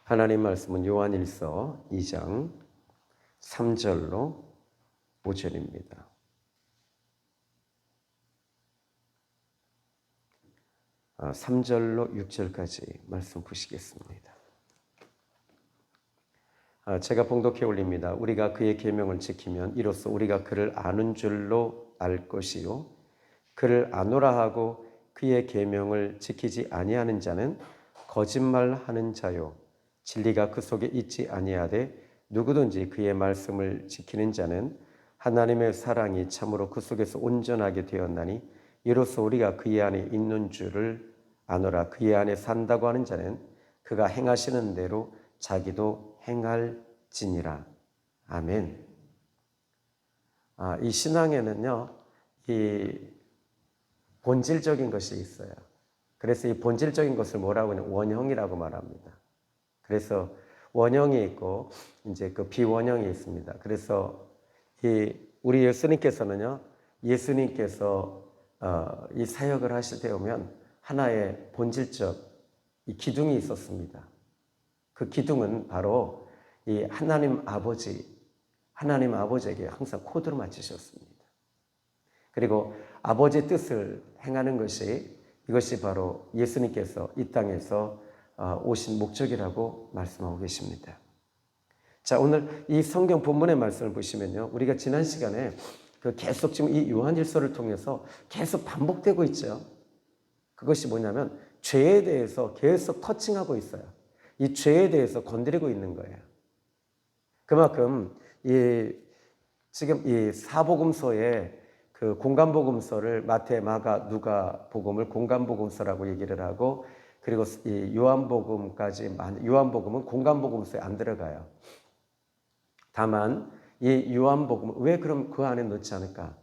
하나님 말씀은 요한일서 2장 3절로 5절입니다. 3절로 6절까지 말씀 보시겠습니다. 제가 봉독해 올립니다. 우리가 그의 계명을 지키면 이로써 우리가 그를 아는 줄로 알 것이요 그를 아노라 하고 그의 계명을 지키지 아니하는 자는 거짓말하는 자요 진리가 그 속에 있지 아니하되 누구든지 그의 말씀을 지키는 자는 하나님의 사랑이 참으로 그 속에서 온전하게 되었나니 이로써 우리가 그의 안에 있는 줄을 아노라. 그의 안에 산다고 하는 자는 그가 행하시는 대로 자기도 행할지니라. 아멘. 이 신앙에는요, 이 본질적인 것이 있어요. 그래서 이 본질적인 것을 뭐라고 하냐면 원형이라고 말합니다. 그래서 원형이 있고 이제 그 비원형이 있습니다. 그래서 우리 예수님께서는요, 예수님께서 이 사역을 하실 때 오면 하나의 본질적 이 기둥이 있었습니다. 그 기둥은 바로 이 하나님 아버지에게 항상 코드를 맞추셨습니다. 그리고 아버지의 뜻을 행하는 이것이 바로 예수님께서 이 땅에서 오신 목적이라고 말씀하고 계십니다. 자, 오늘 이 성경 본문의 말씀을 보시면요, 우리가 지난 시간에 계속 지금 이 요한일서를 통해서 계속 반복되고 있죠. 그것이 뭐냐면 죄에 대해서 계속 터칭하고 있어요. 이 죄에 대해서 건드리고 있는 거예요. 그만큼 지금 이 사복음서의 그 공간복음서를 마태, 마가, 누가 복음을 공간복음서라고 얘기를 하고, 그리고 이 요한복음은 공간복음서에 안 들어가요. 다만 이 요한복음은 왜 그럼 그 안에 넣지 않을까?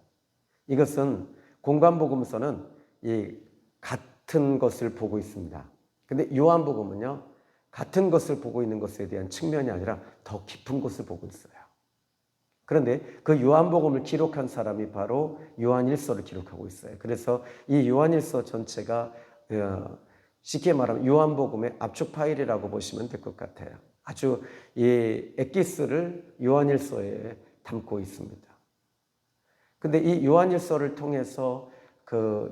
이것은 공간복음서는 이 같은 것을 보고 있습니다. 근데 요한복음은요, 같은 것을 보고 있는 것에 대한 측면이 아니라 더 깊은 것을 보고 있어요. 그런데 그 요한복음을 기록한 사람이 바로 요한일서를 기록하고 있어요. 그래서 이 요한일서 전체가 쉽게 말하면 요한복음의 압축 파일이라고 보시면 될 것 같아요. 아주 이 엑기스를 요한일서에 담고 있습니다. 근데 이 요한일서를 통해서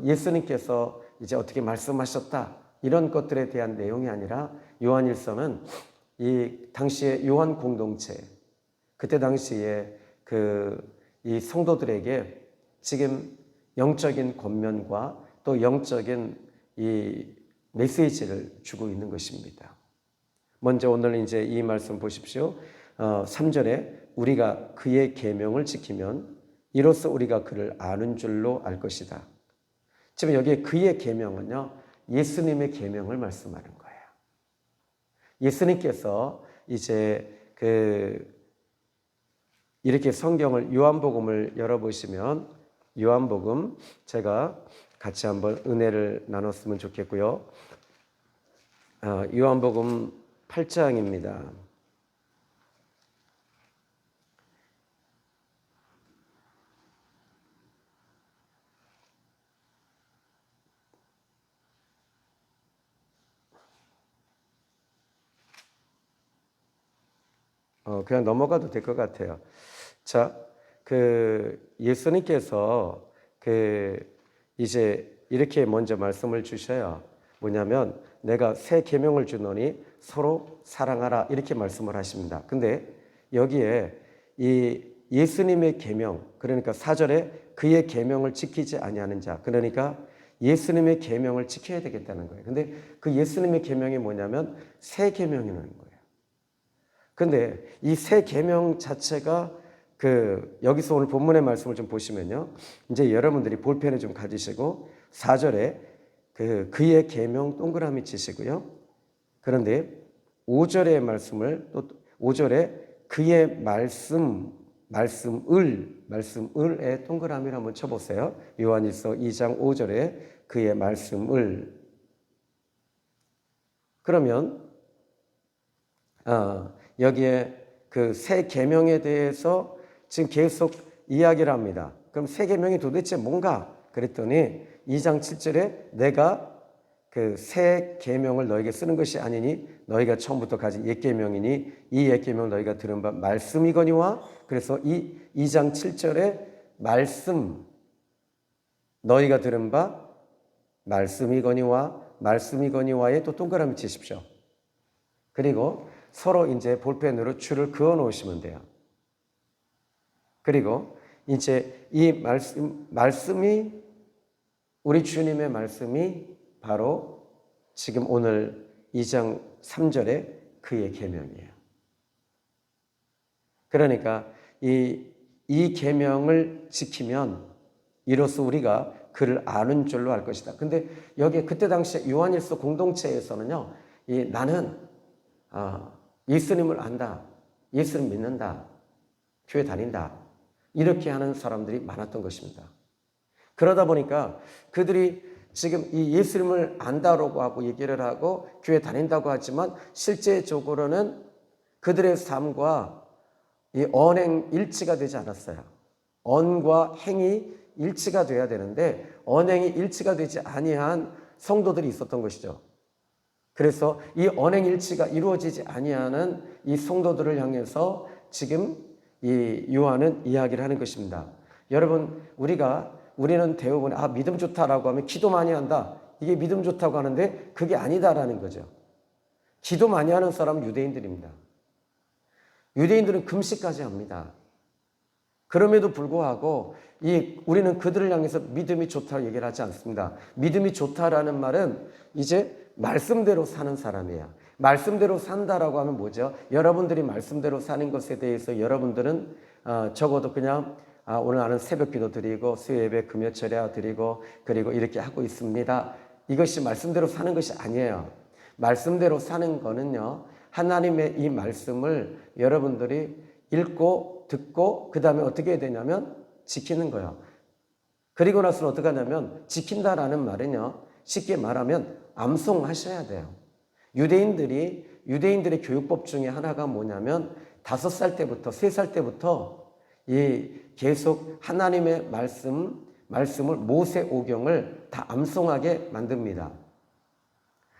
예수님께서 이제 어떻게 말씀하셨다, 이런 것들에 대한 내용이 아니라 요한일서는 이 당시의 요한 공동체, 그때 당시에 이 성도들에게 지금 영적인 권면과 또 영적인 이 메시지를 주고 있는 것입니다. 먼저 오늘 이제 이 말씀 보십시오. 3절에 우리가 그의 계명을 지키면 이로써 우리가 그를 아는 줄로 알 것이다. 지금 여기에 그의 계명은요, 예수님의 계명을 말씀하는 거예요. 예수님께서 이제 이렇게 성경을 요한복음을 열어보시면 요한복음 제가 같이 한번 은혜를 나눴으면 좋겠고요. 요한복음 8장입니다. 그냥 넘어가도 될 것 같아요. 자, 예수님께서 이제 이렇게 먼저 말씀을 주셔요. 뭐냐면 내가 새 계명을 주노니 서로 사랑하라, 이렇게 말씀을 하십니다. 근데 여기에 이 예수님의 계명, 그러니까 4절에 그의 계명을 지키지 아니하는 자, 그러니까 예수님의 계명을 지켜야 되겠다는 거예요. 근데 그 예수님의 계명이 뭐냐면 새 계명이라는 거예요. 근데 이 새 계명 자체가 여기서 오늘 본문의 말씀을 좀 보시면요, 이제 여러분들이 볼펜을 좀 가지시고 4절에 그의 계명 동그라미 치시고요. 그런데 5절의 말씀을 또 5절에 그의 말씀을에 동그라미를 한번 쳐보세요. 요한일서 2장 5절에 그의 말씀을. 그러면 여기에 새 계명에 대해서 지금 계속 이야기를 합니다. 그럼 새 계명이 도대체 뭔가? 그랬더니 2장 7절에 내가 그 새 계명을 너에게 쓰는 것이 아니니 너희가 처음부터 가진 옛 계명이니 이 옛 계명을 너희가 들은 바 말씀이거니와. 그래서 이 2장 7절에 말씀, 너희가 들은 바 말씀이거니와에 또 동그라미 치십시오. 그리고 서로 이제 볼펜으로 줄을 그어 놓으시면 돼요. 그리고 이제 이 말씀이 우리 주님의 말씀이 바로 지금 오늘 2장 3절에 그의 계명이에요. 그러니까 이 계명을 지키면 이로써 우리가 그를 아는 줄로 알 것이다. 근데 여기 그때 당시에 요한일서 공동체에서는요, 나는 예수님을 안다, 예수를 믿는다, 교회 다닌다, 이렇게 하는 사람들이 많았던 것입니다. 그러다 보니까 그들이 지금 이 예수님을 안다라고 하고 얘기를 하고 교회 다닌다고 하지만 실제적으로는 그들의 삶과 이 언행 일치가 되지 않았어요. 언과 행이 일치가 돼야 되는데 언행이 일치가 되지 아니한 성도들이 있었던 것이죠. 그래서 이 언행 일치가 이루어지지 아니하는 이 성도들을 향해서 지금 이 요한은 이야기를 하는 것입니다. 여러분, 우리는 대부분 믿음 좋다라고 하면 기도 많이 한다, 이게 믿음 좋다고 하는데 그게 아니다라는 거죠. 기도 많이 하는 사람은 유대인들입니다. 유대인들은 금식까지 합니다. 그럼에도 불구하고 우리는 그들을 향해서 믿음이 좋다고 얘기를 하지 않습니다. 믿음이 좋다라는 말은 이제 말씀대로 사는 사람이에요. 말씀대로 산다라고 하면 뭐죠? 여러분들이 말씀대로 사는 것에 대해서 여러분들은 적어도 그냥 오늘 나는 새벽기도 드리고 수요예배 금요철야 드리고 그리고 이렇게 하고 있습니다. 이것이 말씀대로 사는 것이 아니에요. 말씀대로 사는 거는요, 하나님의 이 말씀을 여러분들이 읽고 듣고 그 다음에 어떻게 해야 되냐면 지키는 거예요. 그리고 나서는 어떻게 하냐면 지킨다라는 말은요, 쉽게 말하면 암송하셔야 돼요. 유대인들의 교육법 중에 하나가 뭐냐면 5살 때부터 3살 때부터 계속 하나님의 말씀을 모세오경을 다 암송하게 만듭니다.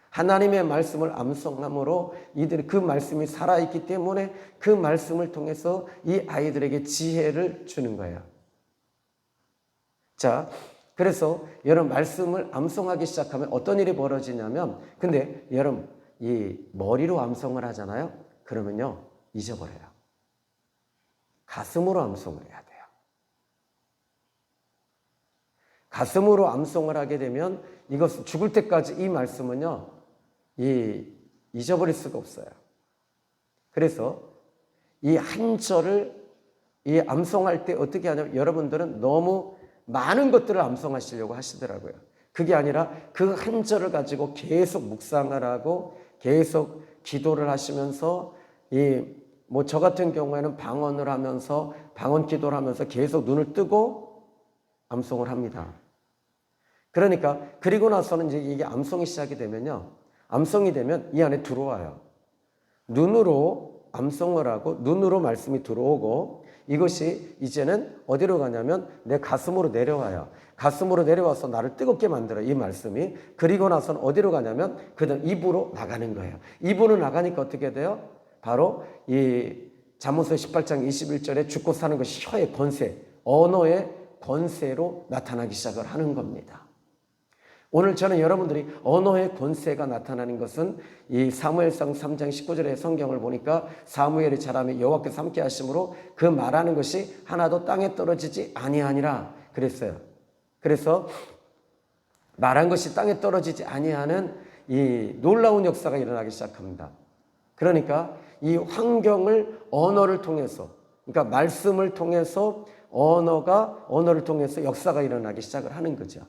하나님의 말씀을 암송함으로 이들이 그 말씀이 살아있기 때문에 그 말씀을 통해서 이 아이들에게 지혜를 주는 거예요. 자, 그래서 여러분 말씀을 암송하기 시작하면 어떤 일이 벌어지냐면, 근데 여러분 이 머리로 암송을 하잖아요. 그러면요 잊어버려요. 가슴으로 암송을 해야 돼요. 가슴으로 암송을 하게 되면 이것은 죽을 때까지 이 말씀은요 잊어버릴 수가 없어요. 그래서 이 한 절을 암송할 때 어떻게 하냐면 여러분들은 너무 많은 것들을 암송하시려고 하시더라고요. 그게 아니라 그 한 절을 가지고 계속 묵상을 하고 계속 기도를 하시면서 저 같은 경우에는 방언을 하면서 방언 기도를 하면서 계속 눈을 뜨고 암송을 합니다. 그러니까 그리고 나서는 이제 이게 암송이 시작이 되면요, 암송이 되면 이 안에 들어와요. 눈으로 암송을 하고 눈으로 말씀이 들어오고 이것이 이제는 어디로 가냐면 내 가슴으로 내려와요. 가슴으로 내려와서 나를 뜨겁게 만들어요, 이 말씀이. 그리고 나서는 어디로 가냐면 그다음 입으로 나가는 거예요. 입으로 나가니까 어떻게 돼요? 바로 이 잠언서 18장 21절에 죽고 사는 것이 혀의 권세, 언어의 권세로 나타나기 시작을 하는 겁니다. 오늘 저는 여러분들이 언어의 권세가 나타나는 것은 이 사무엘상 3장 19절의 성경을 보니까 사무엘이 자라매 여호와께서 함께 하심으로 그 말하는 것이 하나도 땅에 떨어지지 아니하니라 그랬어요. 그래서 말한 것이 땅에 떨어지지 아니하는 이 놀라운 역사가 일어나기 시작합니다. 그러니까 이 환경을 언어를 통해서, 그러니까 말씀을 통해서 언어를 통해서 역사가 일어나기 시작을 하는 거죠.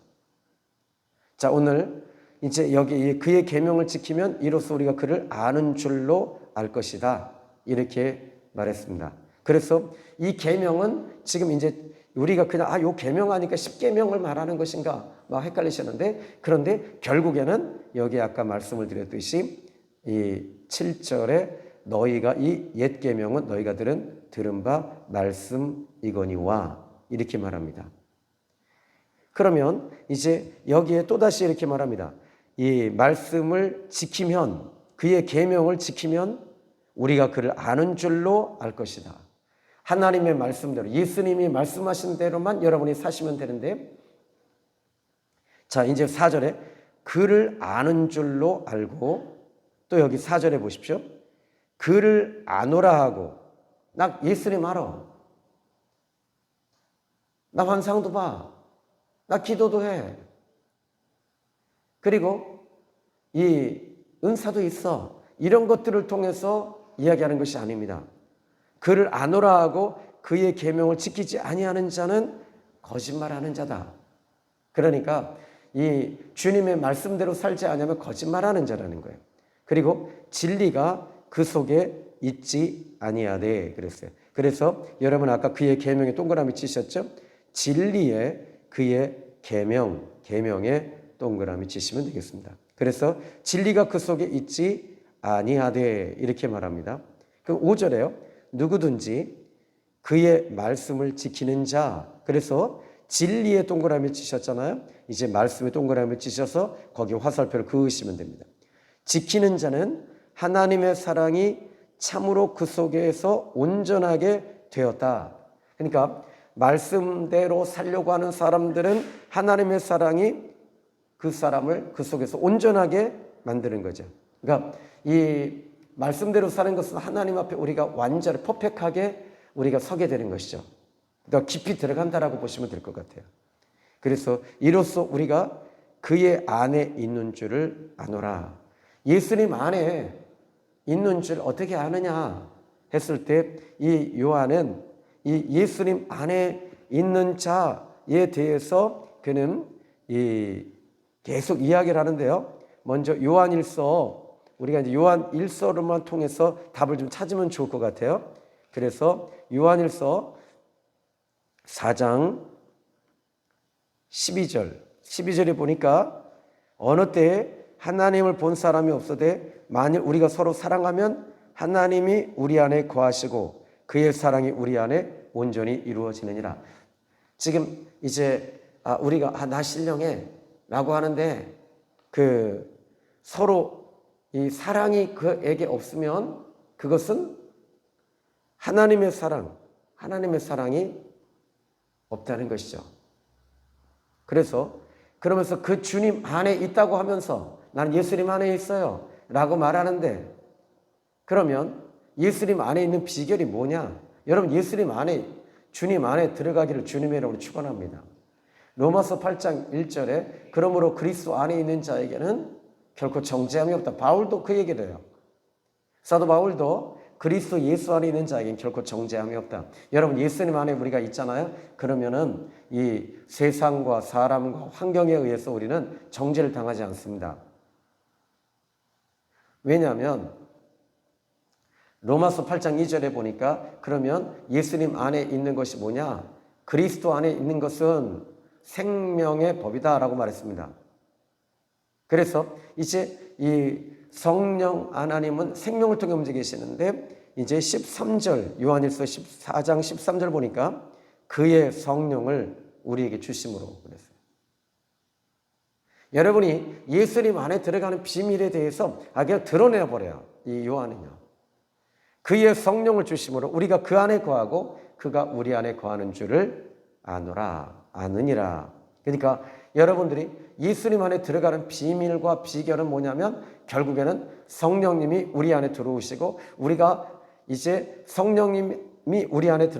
자, 오늘 이제 여기 그의 계명을 지키면 이로써 우리가 그를 아는 줄로 알 것이다, 이렇게 말했습니다. 그래서 이 계명은 지금 이제 우리가 그냥 요 계명하니까 10계명을 말하는 것인가 막 헷갈리셨는데, 그런데 결국에는 여기 아까 말씀을 드렸듯이 이 7절에 너희가 이 옛 계명은 너희가 들은 바 말씀이거니와 이렇게 말합니다. 그러면 이제 여기에 또다시 이렇게 말합니다. 이 말씀을 지키면, 그의 계명을 지키면 우리가 그를 아는 줄로 알 것이다. 하나님의 말씀대로, 예수님이 말씀하신 대로만 여러분이 사시면 되는데, 자, 이제 4절에 그를 아는 줄로 알고, 또 여기 4절에 보십시오. 그를 아노라 하고, 나 예수님 알아. 나 환상도 봐. 나 기도도 해. 그리고 이 은사도 있어. 이런 것들을 통해서 이야기하는 것이 아닙니다. 그를 아노라 하고 그의 계명을 지키지 아니하는 자는 거짓말하는 자다. 그러니까 이 주님의 말씀대로 살지 않으면 거짓말하는 자라는 거예요. 그리고 진리가 그 속에 있지 아니하되 그랬어요. 그래서 여러분 아까 그의 계명에 동그라미 치셨죠? 진리에 그의 계명에 동그라미 치시면 되겠습니다. 그래서 진리가 그 속에 있지 아니하되 이렇게 말합니다. 그 5절에요. 누구든지 그의 말씀을 지키는 자. 그래서 진리에 동그라미 치셨잖아요. 이제 말씀에 동그라미 치셔서 거기 화살표를 그으시면 됩니다. 지키는 자는 하나님의 사랑이 참으로 그 속에서 온전하게 되었다. 그러니까 말씀대로 살려고 하는 사람들은 하나님의 사랑이 그 사람을 그 속에서 온전하게 만드는 거죠. 그러니까 이 말씀대로 사는 것은 하나님 앞에 우리가 완전히 퍼펙트하게 우리가 서게 되는 것이죠. 더 깊이 들어간다라고 보시면 될 것 같아요. 그래서 이로써 우리가 그의 안에 있는 줄을 아노라. 예수님 안에 있는 줄 어떻게 아느냐 했을 때 이 요한은 이 예수님 안에 있는 자에 대해서 그는 계속 이야기를 하는데요. 먼저 요한일서, 우리가 이제 요한일서로만 통해서 답을 좀 찾으면 좋을 것 같아요. 그래서 요한일서 4장 12절에 보니까 어느 때에 하나님을 본 사람이 없어되 만일 우리가 서로 사랑하면 하나님이 우리 안에 거하시고 그의 사랑이 우리 안에 온전히 이루어지느니라. 지금 이제 우리가 나 신령해 라고 하는데 그 서로 이 사랑이 그에게 없으면 그것은 하나님의 사랑이 없다는 것이죠. 그래서 그러면서 그 주님 안에 있다고 하면서 나는 예수님 안에 있어요 라고 말하는데, 그러면 예수님 안에 있는 비결이 뭐냐? 여러분 예수님 안에, 주님 안에 들어가기를 주님의 이름으로 축원합니다. 로마서 8장 1절에 그러므로 그리스도 안에 있는 자에게는 결코 정죄함이 없다. 바울도 그 얘기를 해요. 사도 바울도 그리스도 예수 안에 있는 자에게는 결코 정죄함이 없다. 여러분 예수님 안에 우리가 있잖아요. 그러면은 이 세상과 사람과 환경에 의해서 우리는 정죄를 당하지 않습니다. 왜냐하면 로마서 8장 2절에 보니까 그러면 예수님 안에 있는 것이 뭐냐? 그리스도 안에 있는 것은 생명의 법이다 라고 말했습니다. 그래서 이제 이 성령 하나님은 생명을 통해 움직이시는데 이제 13절 요한일서 14장 13절 보니까 그의 성령을 우리에게 주심으로 그랬어요. 여러분이 예수님 안에 들어가는 비밀에 대해서 그냥 드러내버려요. 이 요한은요. 그의 성령을 주심으로 우리가 그 안에 거하고 그가 우리 안에 거하는 줄을 아느니라. 그러니까 여러분들이 예수님 안에 들어가는 비밀과 비결은 뭐냐면 결국에는 성령님이 우리 안에 들어오시고 우리가 이제 성령님이 우리 안에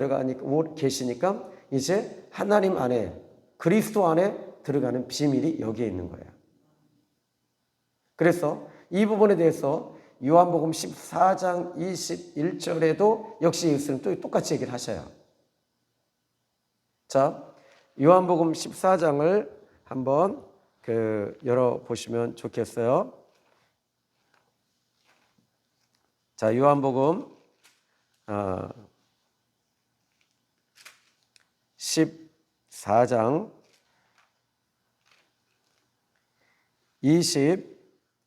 계시니까 이제 하나님 안에 그리스도 안에 들어가는 비밀이 여기에 있는 거예요. 그래서 이 부분에 대해서 요한복음 14장 21절에도 역시 예수님 또 똑같이 얘기를 하셔요. 자, 요한복음 14장을 한번 열어보시면 좋겠어요. 자, 요한복음 14장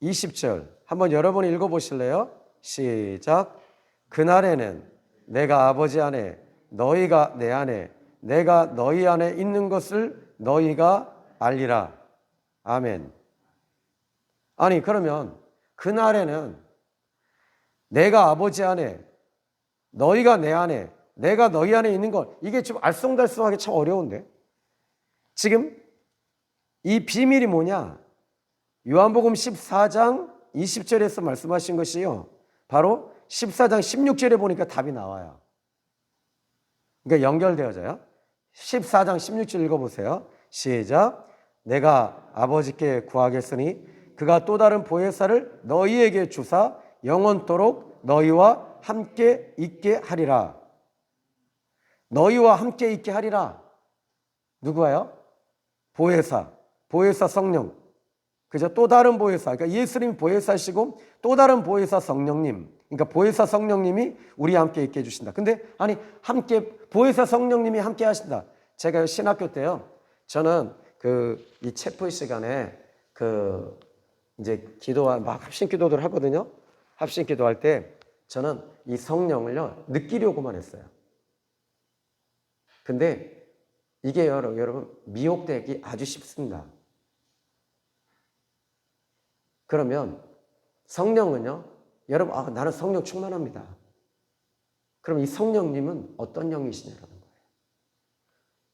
20절 한번 여러분이 읽어보실래요? 시작. 그날에는 내가 아버지 안에 너희가 내 안에 내가 너희 안에 있는 것을 너희가 알리라. 아멘. 아니 그러면 그날에는 내가 아버지 안에, 너희가 내 안에, 내가 너희 안에 있는 것, 이게 좀 알쏭달쏭하기 참 어려운데, 지금 이 비밀이 뭐냐? 요한복음 14장 20절에서 말씀하신 것이요, 바로 14장 16절에 보니까 답이 나와요. 그러니까 연결되어져요. 14장 16절 읽어보세요. 시작. 내가 아버지께 구하겠으니 그가 또 다른 보혜사를 너희에게 주사 영원토록 너희와 함께 있게 하리라. 너희와 함께 있게 하리라. 누구예요? 보혜사. 보혜사 성령. 그죠? 또 다른 보혜사. 그러니까 예수님이 보혜사시고 또 다른 보혜사 성령님. 그러니까 보혜사 성령님이 우리와 함께 있게 해주신다. 근데 아니 함께 보혜사 성령님이 함께 하신다. 제가 신학교 때요. 저는 이 체프 시간에 이제 기도와 막 합심 기도들 하거든요. 합심 기도할 때 저는 이 성령을요 느끼려고만 했어요. 근데 이게 여러분 미혹되기 아주 쉽습니다. 그러면 성령은요, 여러분 나는 성령 충만합니다. 그럼 이 성령님은 어떤 영이시냐라는 거예요.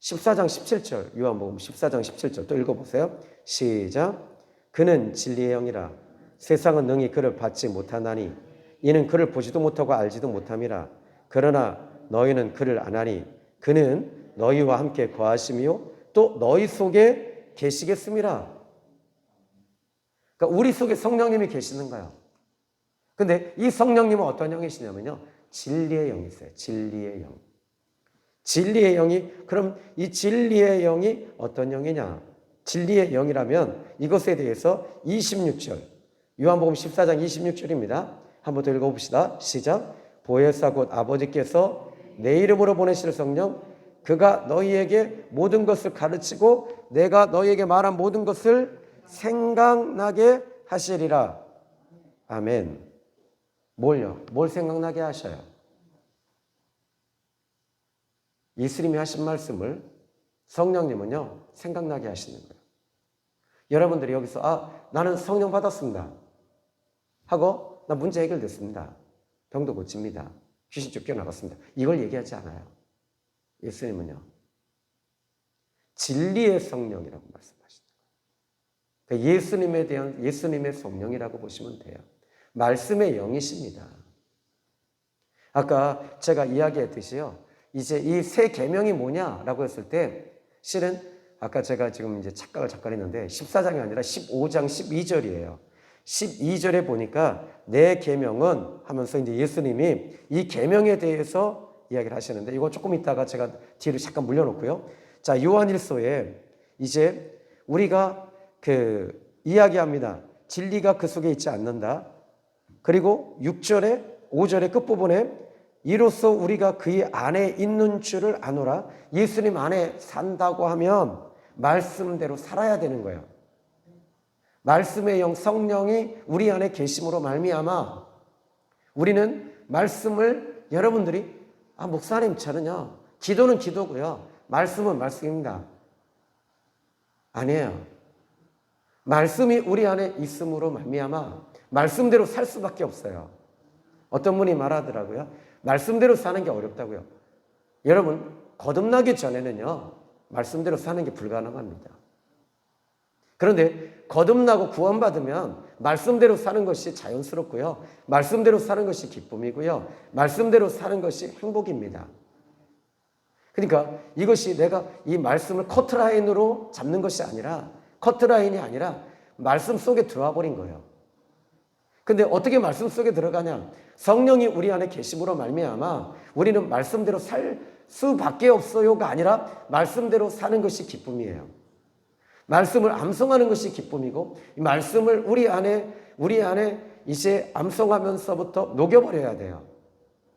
14장 17절 요한복음 14장 17절 또 읽어보세요. 시작. 그는 진리의 영이라 세상은 능히 그를 받지 못하나니 이는 그를 보지도 못하고 알지도 못함이라. 그러나 너희는 그를 아나니 그는 너희와 함께 거하시며 또 너희 속에 계시겠습니다. 그러니까 우리 속에 성령님이 계시는 거예요. 근데 이 성령님은 어떤 영이시냐면요, 진리의 영이세요. 진리의 영. 진리의 영이, 그럼 이 진리의 영이 어떤 영이냐? 진리의 영이라면 이것에 대해서 26절 요한복음 14장 26절입니다. 한번 더 읽어봅시다. 시작. 보혜사 곧 아버지께서 내 이름으로 보내실 성령 그가 너희에게 모든 것을 가르치고 내가 너희에게 말한 모든 것을 생각나게 하시리라. 아멘. 뭘요? 뭘 생각나게 하셔요? 예수님이 하신 말씀을 성령님은요 생각나게 하시는 거예요. 여러분들이 여기서 나는 성령 받았습니다 하고 나 문제 해결됐습니다. 병도 고칩니다. 귀신 쫓겨나갔습니다. 이걸 얘기하지 않아요. 예수님은요 진리의 성령이라고 말씀하시는 거예요. 그러니까 예수님에 대한 예수님의 성령이라고 보시면 돼요. 말씀의 영이십니다. 아까 제가 이야기했듯이요, 이제 이 새 계명이 뭐냐라고 했을 때 실은 아까 제가 지금 이제 착각을 잠깐 했는데 14장이 아니라 15장 12절이에요. 12절에 보니까 내 계명은 하면서 이제 예수님이 이 계명에 대해서 이야기를 하시는데 이거 조금 이따가 제가 뒤로 잠깐 물려놓고요. 자, 요한일서에 이제 우리가 이야기합니다. 진리가 그 속에 있지 않는다. 그리고 6절에 5절의 끝부분에 이로써 우리가 그의 안에 있는 줄을 아노라. 예수님 안에 산다고 하면 말씀대로 살아야 되는 거예요. 말씀의 영 성령이 우리 안에 계심으로 말미암아 우리는 말씀을 여러분들이 목사님 저는요 기도는 기도고요 말씀은 말씀입니다. 아니에요. 말씀이 우리 안에 있음으로 말미암아 말씀대로 살 수밖에 없어요. 어떤 분이 말하더라고요. 말씀대로 사는 게 어렵다고요. 여러분 거듭나기 전에는요 말씀대로 사는 게 불가능합니다. 그런데 거듭나고 구원받으면 말씀대로 사는 것이 자연스럽고요. 말씀대로 사는 것이 기쁨이고요. 말씀대로 사는 것이 행복입니다. 그러니까 이것이 내가 이 말씀을 커트라인으로 잡는 것이 아니라 커트라인이 아니라 말씀 속에 들어와 버린 거예요. 근데 어떻게 말씀 속에 들어가냐? 성령이 우리 안에 계심으로 말미암아 우리는 말씀대로 살 수밖에 없어요가 아니라 말씀대로 사는 것이 기쁨이에요. 말씀을 암송하는 것이 기쁨이고 이 말씀을 우리 안에 이제 암송하면서부터 녹여버려야 돼요.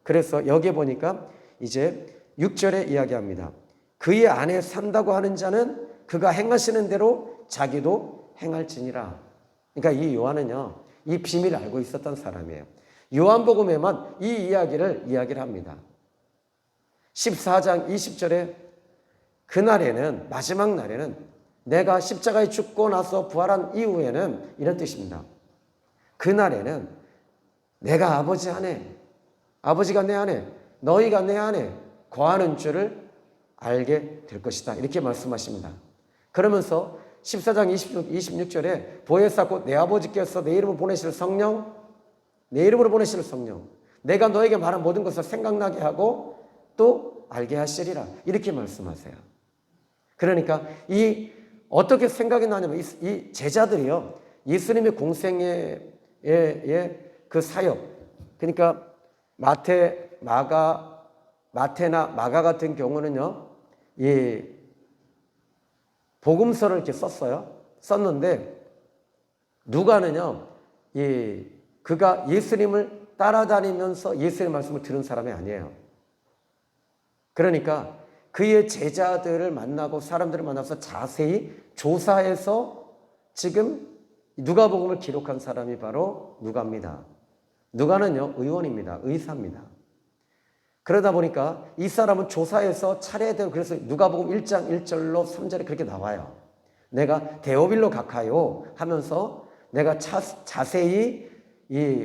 그래서 여기에 보니까 이제 6절에 이야기합니다. 그의 안에 산다고 하는 자는 그가 행하시는 대로 자기도 행할지니라. 그러니까 이 요한은요 이 비밀을 알고 있었던 사람이에요. 요한복음에만 이 이야기를 합니다. 14장 20절에 마지막 날에는 내가 십자가에 죽고 나서 부활한 이후에는 이런 뜻입니다. 그날에는 내가 아버지 안에, 아버지가 내 안에, 너희가 내 안에 거하는 줄을 알게 될 것이다. 이렇게 말씀하십니다. 그러면서 14장 26절에 보혜사 곧 내 아버지께서 내 이름으로 보내실 성령, 내 이름으로 보내실 성령, 내가 너에게 말한 모든 것을 생각나게 하고 또 알게 하시리라. 이렇게 말씀하세요. 그러니까 이 어떻게 생각이 나냐면 이 제자들이요, 예수님의 공생의 그 사역, 그러니까 마태나 마가 같은 경우는요, 이 복음서를 이렇게 썼는데 누가는요, 그가 예수님을 따라다니면서 예수님의 말씀을 들은 사람이 아니에요. 그러니까 그의 제자들을 만나고 사람들을 만나서 자세히 조사해서 지금 누가복음을 기록한 사람이 바로 누가입니다. 누가는요, 의원입니다. 의사입니다. 그러다 보니까 이 사람은 조사해서 차례된, 그래서 누가복음 1장 1절로 3절에 그렇게 나와요. 내가 데오빌로 가카요 하면서 내가 자세히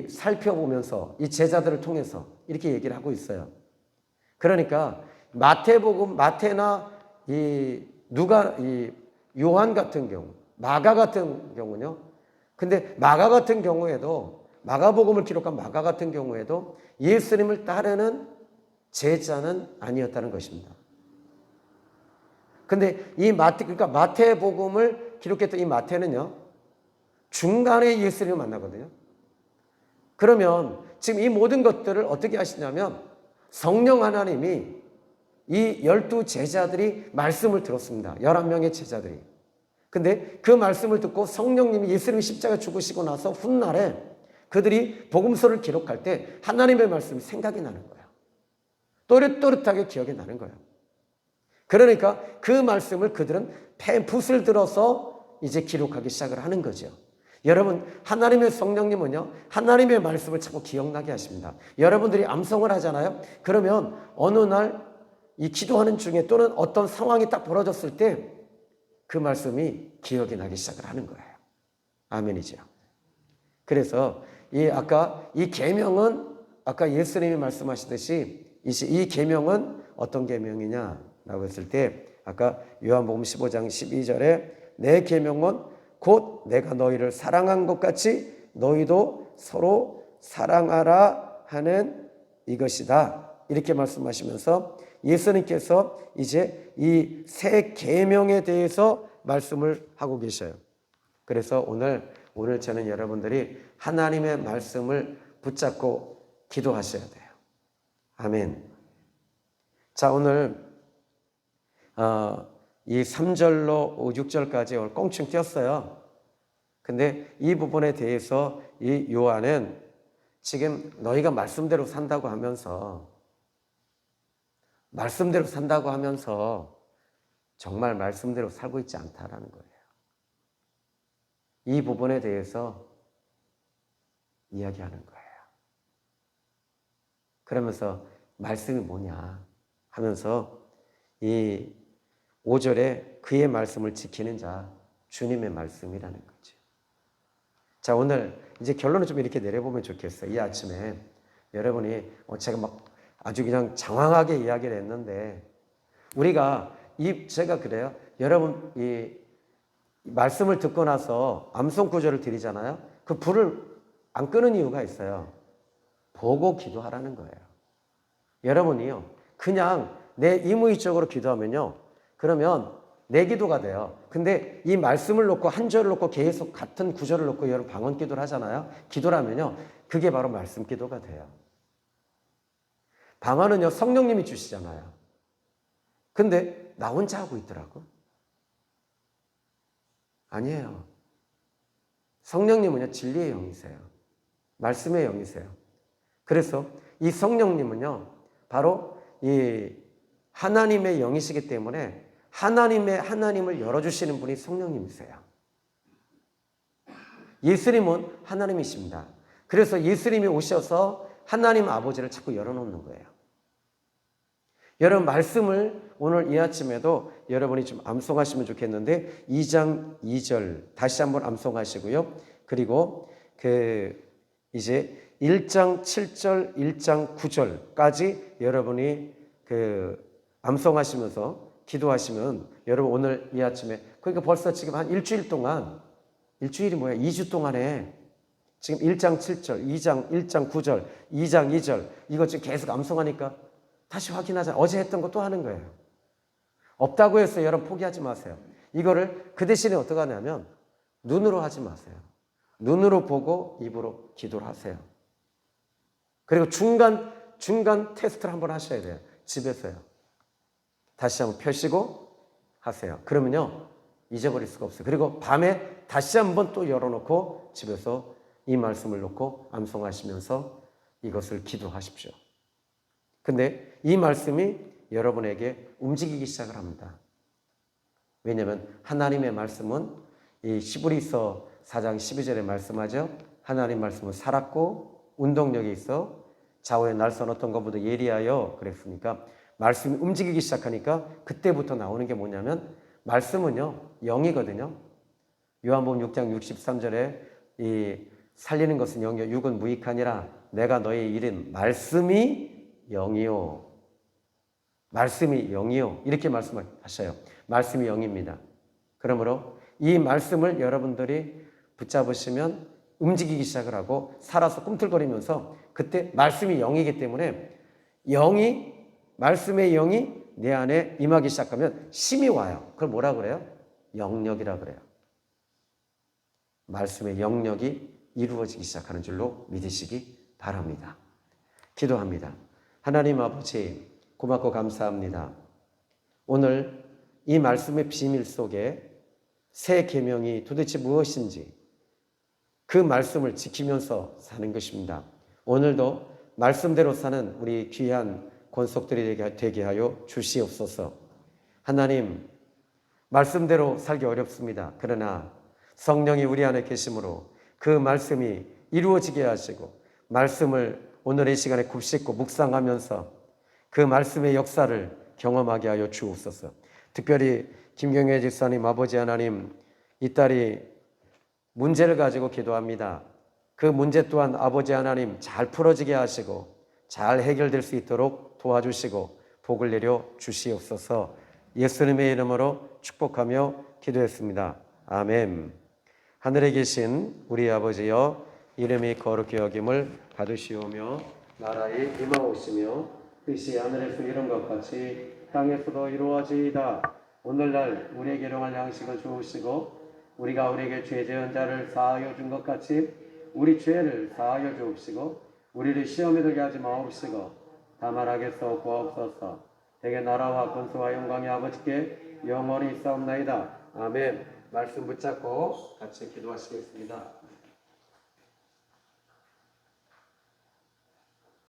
살펴보면서 이 제자들을 통해서 이렇게 얘기를 하고 있어요. 그러니까 마태나 요한 같은 경우, 마가 같은 경우는요. 근데 마가 같은 경우에도, 마가복음을 기록한 마가 같은 경우에도 예수님을 따르는 제자는 아니었다는 것입니다. 근데 그러니까 마태복음을 기록했던 이 마태는요, 중간에 예수님을 만나거든요. 그러면 지금 이 모든 것들을 어떻게 하시냐면 성령 하나님이 이 12 제자들이 말씀을 들었습니다. 11명의 제자들이. 근데 그 말씀을 듣고 성령님이 예수님이 십자가 죽으시고 나서 훗날에 그들이 복음서를 기록할 때 하나님의 말씀이 생각이 나는 거예요. 또렷또렷하게 기억이 나는 거예요. 그러니까 그 말씀을 그들은 붓을 들어서 이제 기록하기 시작을 하는 거죠. 여러분, 하나님의 성령님은요, 하나님의 말씀을 자꾸 기억나게 하십니다. 여러분들이 암송을 하잖아요. 그러면 어느 날 이 기도하는 중에 또는 어떤 상황이 딱 벌어졌을 때 그 말씀이 기억이 나기 시작을 하는 거예요. 아멘이죠. 그래서 아까 이 계명은 아까 예수님이 말씀하시듯이 이 계명은 어떤 계명이냐라고 했을 때 아까 요한복음 15장 12절에 내 계명은 곧 내가 너희를 사랑한 것 같이 너희도 서로 사랑하라 하는 이것이다. 이렇게 말씀하시면서 예수님께서 이제 이 새 계명에 대해서 말씀을 하고 계셔요. 그래서 오늘 저는 여러분들이 하나님의 말씀을 붙잡고 기도하셔야 돼요. 아멘. 자, 오늘 이 3절로 6절까지 오늘 꽁충 띄었어요. 근데 이 부분에 대해서 이 요한은 지금 너희가 말씀대로 산다고 하면서 정말 말씀대로 살고 있지 않다라는 거예요. 이 부분에 대해서 이야기하는 거예요. 그러면서 말씀이 뭐냐 하면서 이 5절에 그의 말씀을 지키는 자, 주님의 말씀이라는 거죠. 자, 오늘 이제 결론을 좀 이렇게 내려보면 좋겠어요. 이 아침에 여러분이 제가 막 아주 그냥 장황하게 이야기를 했는데 우리가 제가 그래요. 여러분 이 말씀을 듣고 나서 암송 구절을 드리잖아요. 그 불을 안 끄는 이유가 있어요. 보고 기도하라는 거예요. 여러분이요, 그냥 내 임의적으로 기도하면요, 그러면 내 기도가 돼요. 근데 이 말씀을 놓고 한 절을 놓고 계속 같은 구절을 놓고 여러분 방언 기도를 하잖아요. 기도라면요, 그게 바로 말씀 기도가 돼요. 방언은요, 성령님이 주시잖아요. 근데 나 혼자 하고 있더라고. 아니에요. 성령님은요, 진리의 영이세요. 말씀의 영이세요. 그래서 이 성령님은요, 바로 이 하나님의 영이시기 때문에 하나님을 열어주시는 분이 성령님이세요. 예수님은 하나님이십니다. 그래서 예수님이 오셔서 하나님 아버지를 자꾸 열어놓는 거예요. 여러분, 말씀을 오늘 이 아침에도 여러분이 좀 암송하시면 좋겠는데 2장 2절 다시 한번 암송하시고요. 그리고 이제 1장 7절, 1장 9절까지 여러분이 암송하시면서 기도하시면 여러분 오늘 이 아침에 그러니까 벌써 지금 한 일주일 동안 일주일이 뭐야? 2주 동안에 지금 1장 7절, 2장 1장 9절, 2장 2절 이거 지금 계속 암송하니까 다시 확인하자. 어제 했던 거 또 하는 거예요. 없다고 해서 여러분 포기하지 마세요. 이거를 그 대신에 어떻게 하냐면 눈으로 하지 마세요. 눈으로 보고 입으로 기도를 하세요. 그리고 중간 테스트를 한번 하셔야 돼요. 집에서요. 다시 한번 펴시고 하세요. 그러면요 잊어버릴 수가 없어요. 그리고 밤에 다시 한번 또 열어놓고 집에서 이 말씀을 놓고 암송하시면서 이것을 기도하십시오. 근데 이 말씀이 여러분에게 움직이기 시작을 합니다. 왜냐하면 하나님의 말씀은 이 히브리서 4장 12절에 말씀하죠. 하나님 말씀은 살았고 운동력이 있어 좌우에 날선 어떤 것보다 예리하여 그랬으니까 말씀이 움직이기 시작하니까 그때부터 나오는 게 뭐냐면 말씀은요 영이거든요. 요한복음 6장 63절에 이 살리는 것은 영이요 육은 무익하니라 내가 너의 이른 말씀이 영이요 말씀이 영이요 이렇게 말씀하셔요. 말씀이 영입니다. 그러므로 이 말씀을 여러분들이 붙잡으시면 움직이기 시작을 하고 살아서 꿈틀거리면서 그때 말씀이 영이기 때문에 말씀의 영이 내 안에 임하기 시작하면 힘이 와요. 그걸 뭐라 그래요? 영력이라 그래요. 말씀의 영력이 이루어지기 시작하는 줄로 믿으시기 바랍니다. 기도합니다. 하나님 아버지 고맙고 감사합니다. 오늘 이 말씀의 비밀 속에 새 계명이 도대체 무엇인지 그 말씀을 지키면서 사는 것입니다. 오늘도 말씀대로 사는 우리 귀한 권속들이 되게 하여 주시옵소서. 하나님 말씀대로 살기 어렵습니다. 그러나 성령이 우리 안에 계심으로 그 말씀이 이루어지게 하시고 말씀을 오늘 이 시간에 굽씹고 묵상하면서 그 말씀의 역사를 경험하게 하여 주옵소서. 특별히 김경애 집사님 아버지 하나님 이 딸이 문제를 가지고 기도합니다. 그 문제 또한 아버지 하나님 잘 풀어지게 하시고 잘 해결될 수 있도록 도와주시고 복을 내려 주시옵소서. 예수님의 이름으로 축복하며 기도했습니다. 아멘. 하늘에 계신 우리 아버지여 이름이 거룩히 여김을 받으시오며 나라에 임하오시며 뜻이 하늘에서 이룬 것 같이 땅에서도 이루어지이다. 오늘날 우리에게 일용할 양식을 주옵시고 우리가 우리에게 죄 지은 자를 사하여 준 것 같이 우리 죄를 사하여 주옵시고 우리를 시험에 들게 하지 마옵시고 다만 하겠소 구하옵소서. 대개 나라와 권세와 영광이 아버지께 영원히 있사옵나이다. 아멘. 말씀 붙잡고 같이 기도하시겠습니다.